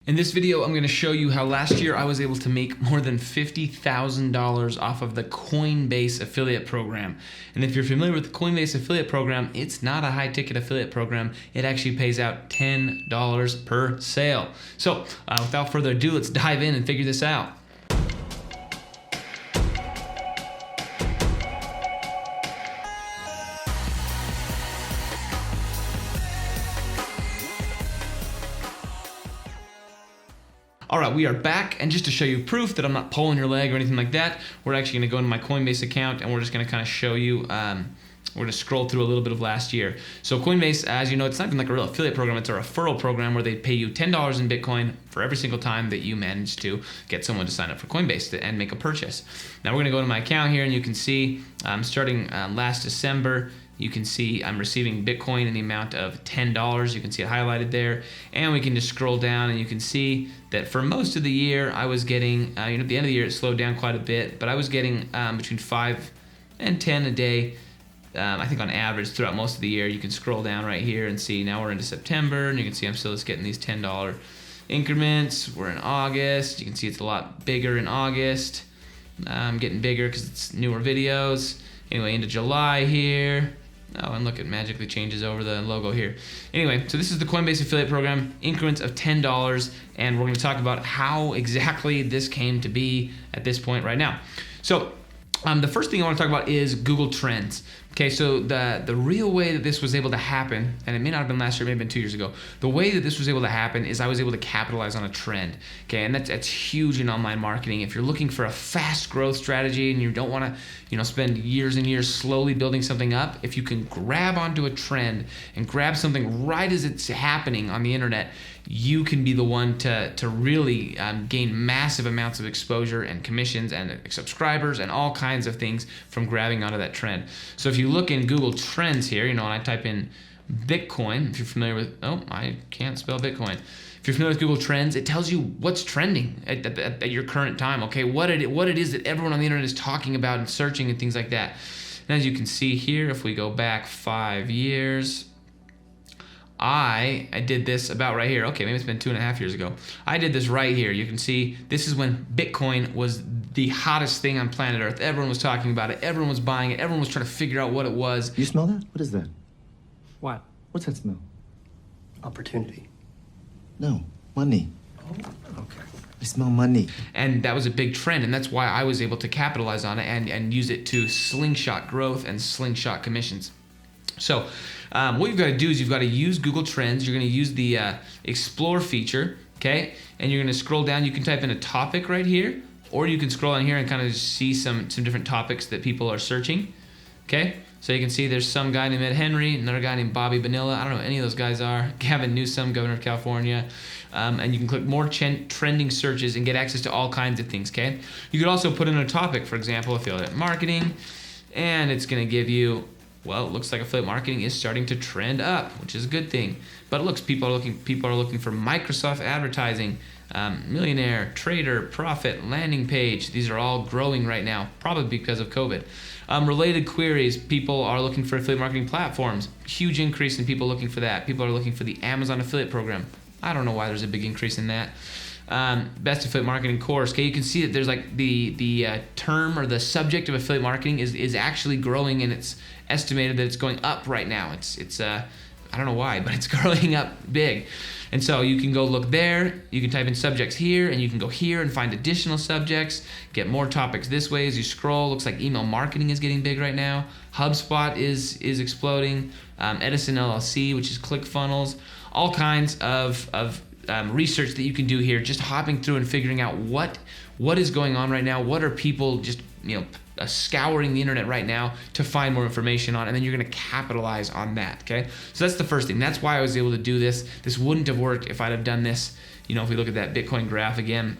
In this video, I'm going to show you how last year I was able to make more than $50,000 off of the Coinbase affiliate program. And if you're familiar with the Coinbase affiliate program, it's not a high-ticket affiliate program. It actually pays out $10 per sale. So without further ado, let's dive in and figure this out. All right, we are back, and just to show you proof that I'm not pulling your leg or anything like that, we're actually gonna go into my Coinbase account and we're just gonna kind of show you, we're gonna scroll through a little bit of last year. So Coinbase, as you know, it's not even like a real affiliate program, it's a referral program where they pay you $10 in Bitcoin for every single time that you manage to get someone to sign up for Coinbase and make a purchase. Now we're gonna go to my account here and you can see, starting last December, you can see I'm receiving Bitcoin in the amount of $10. You can see it highlighted there. And we can just scroll down and you can see that for most of the year, I was getting, at the end of the year, it slowed down quite a bit, but I was getting between 5 and 10 a day, I think on average throughout most of the year. You can scroll down right here and see now we're into September, and you can see I'm still just getting these $10 increments. We're in August. You can see it's a lot bigger in August. I'm getting bigger because it's newer videos. Anyway, into July here. Oh, and look, it magically changes over the logo here. Anyway, so this is the Coinbase affiliate program, increments of $10, and we're going to talk about how exactly this came to be at this point right now. So the first thing I want to talk about is Google Trends. Okay, so the real way that this was able to happen, and it may not have been last year, it may have been 2 years ago, the way that this was able to happen is I was able to capitalize on a trend. Okay, and that's huge in online marketing. If you're looking for a fast growth strategy and you don't want to, spend years and years slowly building something up, if you can grab onto a trend and grab something right as it's happening on the internet, you can be the one to really gain massive amounts of exposure and commissions and subscribers and all kinds of things from grabbing onto that trend. So if you look in Google Trends here, and I type in Bitcoin, if you're familiar with, I can't spell Bitcoin. If you're familiar with Google Trends, it tells you what's trending at your current time, okay? What it is that everyone on the internet is talking about and searching and things like that. And as you can see here, if we go back 5 years, I did this about right here. Okay, maybe it's been 2.5 years ago. I did this right here. You can see this is when Bitcoin was the hottest thing on planet Earth. Everyone was talking about it. Everyone was buying it. Everyone was trying to figure out what it was. You smell that? What is that? What? What's that smell? Opportunity. No, money. Oh, okay. I smell money. And that was a big trend, and that's why I was able to capitalize on it and use it to slingshot growth and slingshot commissions. So what you've got to do is you've got to use Google Trends. You're going to use the Explore feature, okay? And you're going to scroll down. You can type in a topic right here, or you can scroll in here and kind of see some different topics that people are searching, okay? So you can see there's some guy named Ed Henry, another guy named Bobby Bonilla. I don't know who any of those guys are. Gavin Newsom, governor of California. And you can click more trending searches and get access to all kinds of things, okay? You could also put in a topic, for example, affiliate marketing, and it's going to give you, well, it looks like affiliate marketing is starting to trend up, which is a good thing. But it looks people are looking for Microsoft advertising, millionaire, trader, profit, landing page. These are all growing right now, probably because of COVID. Related queries, people are looking for affiliate marketing platforms. Huge increase in people looking for that. People are looking for the Amazon affiliate program. I don't know why there's a big increase in that. Best affiliate marketing course. Okay, you can see that there's like the term or the subject of affiliate marketing is actually growing, and it's estimated that it's going up right now. It's I don't know why, but it's growing up big. And so you can go look there, you can type in subjects here, and you can go here and find additional subjects, get more topics this way as you scroll. Looks like email marketing is getting big right now. HubSpot is exploding. Edison LLC, which is ClickFunnels. All kinds of research that you can do here, just hopping through and figuring out what is going on right now. What are people just scouring the internet right now to find more information on, and then you're going to capitalize on that. Okay, so that's the first thing. That's why I was able to do this. This wouldn't have worked if I'd have done this. If we look at that Bitcoin graph again,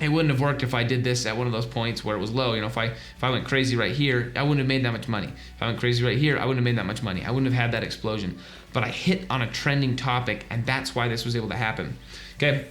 it wouldn't have worked if I did this at one of those points where it was low. If I went crazy right here, I wouldn't have made that much money. If I went crazy right here, I wouldn't have made that much money. I wouldn't have had that explosion. But I hit on a trending topic, and that's why this was able to happen. Okay.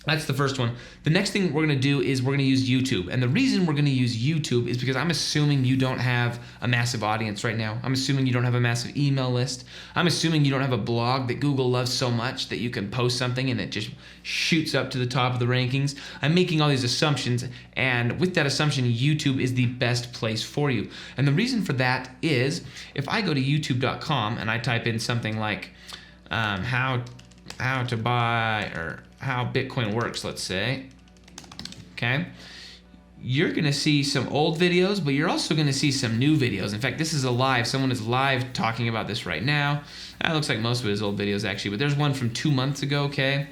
That's the first one. The next thing we're gonna do is we're gonna use YouTube. And the reason we're gonna use YouTube is because I'm assuming you don't have a massive audience right now. I'm assuming you don't have a massive email list. I'm assuming you don't have a blog that Google loves so much that you can post something and it just shoots up to the top of the rankings. I'm making all these assumptions, and with that assumption, YouTube is the best place for you. And the reason for that is if I go to youtube.com and I type in something like how to buy or how Bitcoin works, let's say, okay, you're gonna see some old videos, but you're also gonna see some new videos. In fact, this is a live, someone is live talking about this right now. That looks like most of it is old videos actually, but there's one from 2 months ago, okay?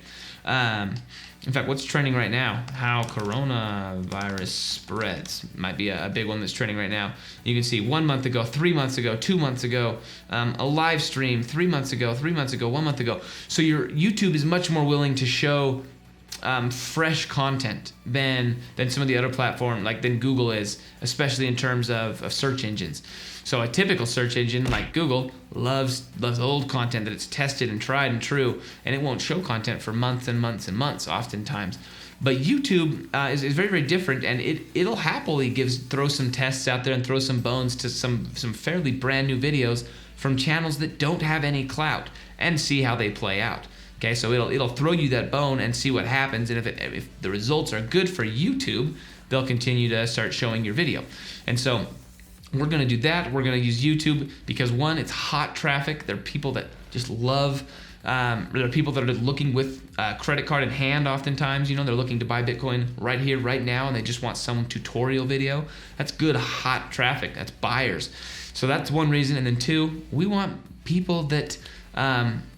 In fact, what's trending right now? How coronavirus spreads might be a big one that's trending right now. You can see 1 month ago, 3 months ago, 2 months ago, a live stream 3 months ago, 3 months ago, 1 month ago. So your YouTube is much more willing to show fresh content than some of the other platforms, like than Google is, especially in terms of search engines. So a typical search engine like Google loves old content that it's tested and tried and true, and it won't show content for months and months and months oftentimes. But YouTube is very, very different, and it'll happily throw some tests out there and throw some bones to some fairly brand new videos from channels that don't have any clout and see how they play out. Okay, so it'll throw you that bone and see what happens, and if the results are good for YouTube, they'll continue to start showing your video. And so we're gonna do that. We're gonna use YouTube because one, it's hot traffic. There are people that just love, there are people that are looking with a credit card in hand oftentimes, they're looking to buy Bitcoin right here, right now, and they just want some tutorial video. That's good hot traffic, that's buyers. So that's one reason. And then two, we want people that,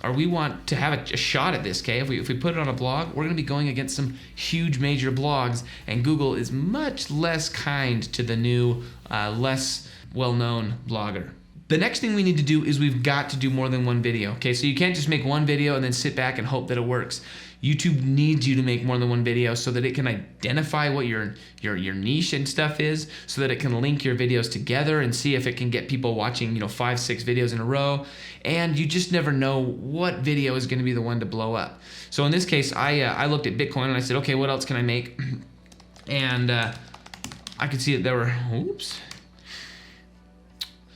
or we want to have a shot at this, okay? If we put it on a blog, we're gonna be going against some huge major blogs, and Google is much less kind to the new, less well-known blogger. The next thing we need to do is we've got to do more than one video, okay? So you can't just make one video and then sit back and hope that it works. YouTube needs you to make more than one video so that it can identify what your niche and stuff is, so that it can link your videos together and see if it can get people watching 5-6 videos in a row. And you just never know what video is going to be the one to blow up. So in this case, I looked at Bitcoin and I said, okay, what else can I make? And I could see that there were, oops.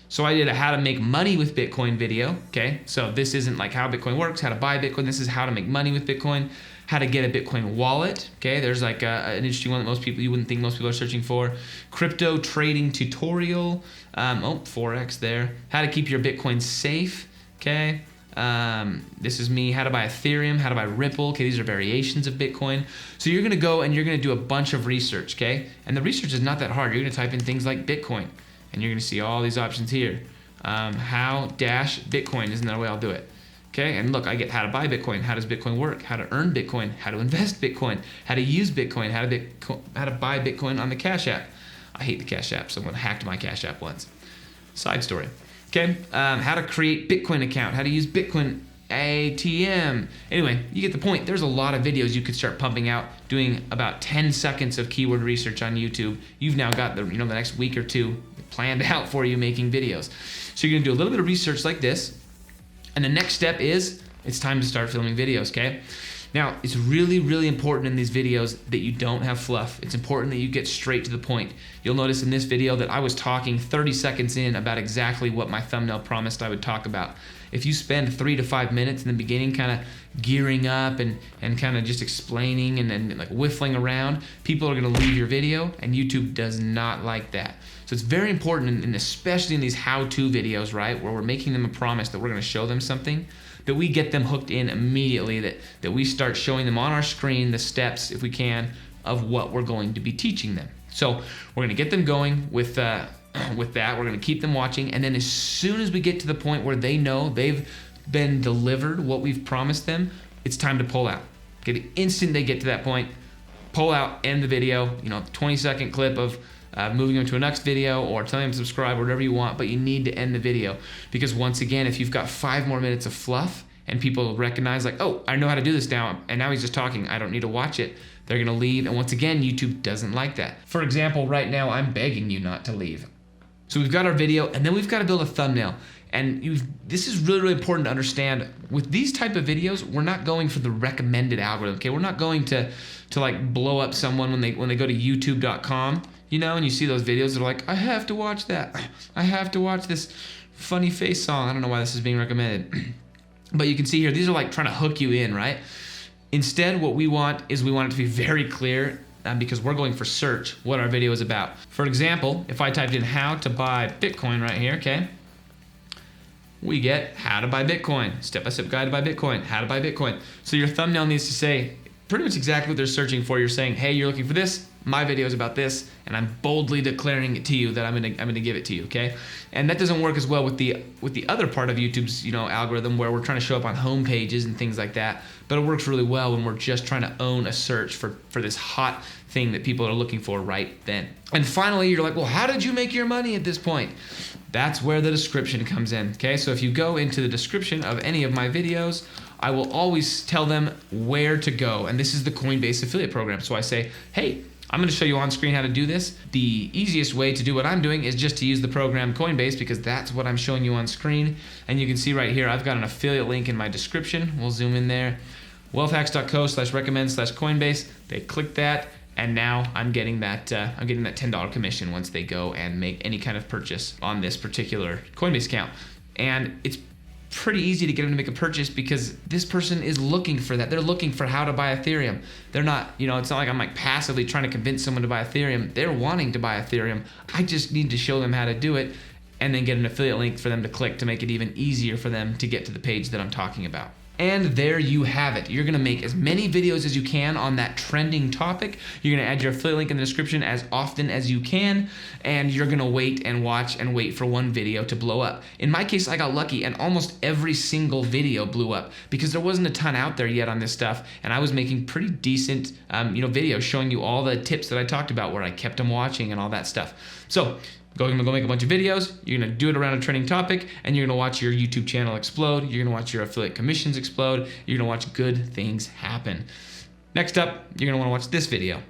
So I did a how to make money with Bitcoin video, okay? So this isn't like how Bitcoin works, how to buy Bitcoin. This is how to make money with Bitcoin, how to get a Bitcoin wallet, okay? There's like an interesting one that you wouldn't think most people are searching for. Crypto trading tutorial, Forex there. How to keep your Bitcoin safe, okay? This is me, how to buy Ethereum, how to buy Ripple, okay? These are variations of Bitcoin. So you're gonna go and you're gonna do a bunch of research, okay? And the research is not that hard. You're gonna type in things like Bitcoin, and you're gonna see all these options here. How-Bitcoin is another way I'll do it. Okay, and look, I get how to buy Bitcoin, how does Bitcoin work, how to earn Bitcoin, how to invest Bitcoin, how to use Bitcoin, how to buy Bitcoin on the Cash App. I hate the Cash App, so I'm gonna hack my Cash App once. Side story. Okay, how to create Bitcoin account, how to use Bitcoin ATM. Anyway, you get the point. There's a lot of videos you could start pumping out, doing about 10 seconds of keyword research on YouTube. You've now got the next week or two planned out for you making videos. So you're gonna do a little bit of research like this, and the next step is it's time to start filming videos, okay? Now, it's really, really important in these videos that you don't have fluff. It's important that you get straight to the point. You'll notice in this video that I was talking 30 seconds in about exactly what my thumbnail promised I would talk about. If you spend 3 to 5 minutes in the beginning kind of gearing up and kind of just explaining and like whiffling around, people are gonna leave your video, and YouTube does not like that. So it's very important, and especially in these how-to videos, right, where we're making them a promise that we're gonna show them something, that we get them hooked in immediately, that we start showing them on our screen the steps, if we can, of what we're going to be teaching them. So we're gonna get them going with that, we're gonna keep them watching, and then as soon as we get to the point where they know they've been delivered what we've promised them, it's time to pull out. Okay, the instant they get to that point, pull out, end the video, 20-second clip of moving on to a next video or telling them to subscribe, whatever you want, but you need to end the video. Because once again, if you've got 5 more minutes of fluff and people recognize like, oh, I know how to do this now, and now he's just talking, I don't need to watch it, they're gonna leave, and once again, YouTube doesn't like that. For example, right now, I'm begging you not to leave. So we've got our video, and then we've got to build a thumbnail. And this is really, really important to understand. With these type of videos, we're not going for the recommended algorithm, okay? We're not going to like blow up someone when they go to youtube.com, you know, and you see those videos, they're like, I have to watch that. I have to watch this funny face song. I don't know why this is being recommended. But you can see here, these are like trying to hook you in, right? Instead, what we want it to be very clear, because we're going for search, what our video is about. For example, if I typed in how to buy Bitcoin right here, okay? We get how to buy Bitcoin, step-by-step guide to buy Bitcoin, how to buy Bitcoin. So your thumbnail needs to say pretty much exactly what they're searching for. You're saying, hey, you're looking for this, my video is about this, and I'm boldly declaring it to you that I'm gonna give it to you, okay? And that doesn't work as well with the other part of YouTube's, you know, algorithm, where we're trying to show up on home pages and things like that. But it works really well when we're just trying to own a search for this hot thing that people are looking for right then. And finally, you're like, well, how did you make your money at this point? That's where the description comes in, okay? So if you go into the description of any of my videos, I will always tell them where to go. And this is the Coinbase affiliate program. So I say, hey, I'm gonna show you on screen how to do this. The easiest way to do what I'm doing is just to use the program Coinbase, because that's what I'm showing you on screen. And you can see right here, I've got an affiliate link in my description. We'll zoom in there. wealthhacks.co/recommend/Coinbase. They click that, and now I'm getting that $10 commission once they go and make any kind of purchase on this particular Coinbase account. And it's pretty easy to get them to make a purchase, because this person is looking for that. They're looking for how to buy Ethereum. They're not, you know, it's not like I'm like passively trying to convince someone to buy Ethereum. They're wanting to buy Ethereum. I just need to show them how to do it, and then get an affiliate link for them to click to make it even easier for them to get to the page that I'm talking about. And there you have it. You're gonna make as many videos as you can on that trending topic. You're gonna add your affiliate link in the description as often as you can, and you're gonna wait and watch and wait for one video to blow up. In my case, I got lucky, and almost every single video blew up, because there wasn't a ton out there yet on this stuff, and I was making pretty decent videos showing you all the tips that I talked about, where I kept them watching and all that stuff. So I'm gonna go make a bunch of videos. You're gonna do it around a trending topic, and you're gonna watch your YouTube channel explode. You're gonna watch your affiliate commissions explode. You're gonna watch good things happen. Next up, you're gonna wanna watch this video.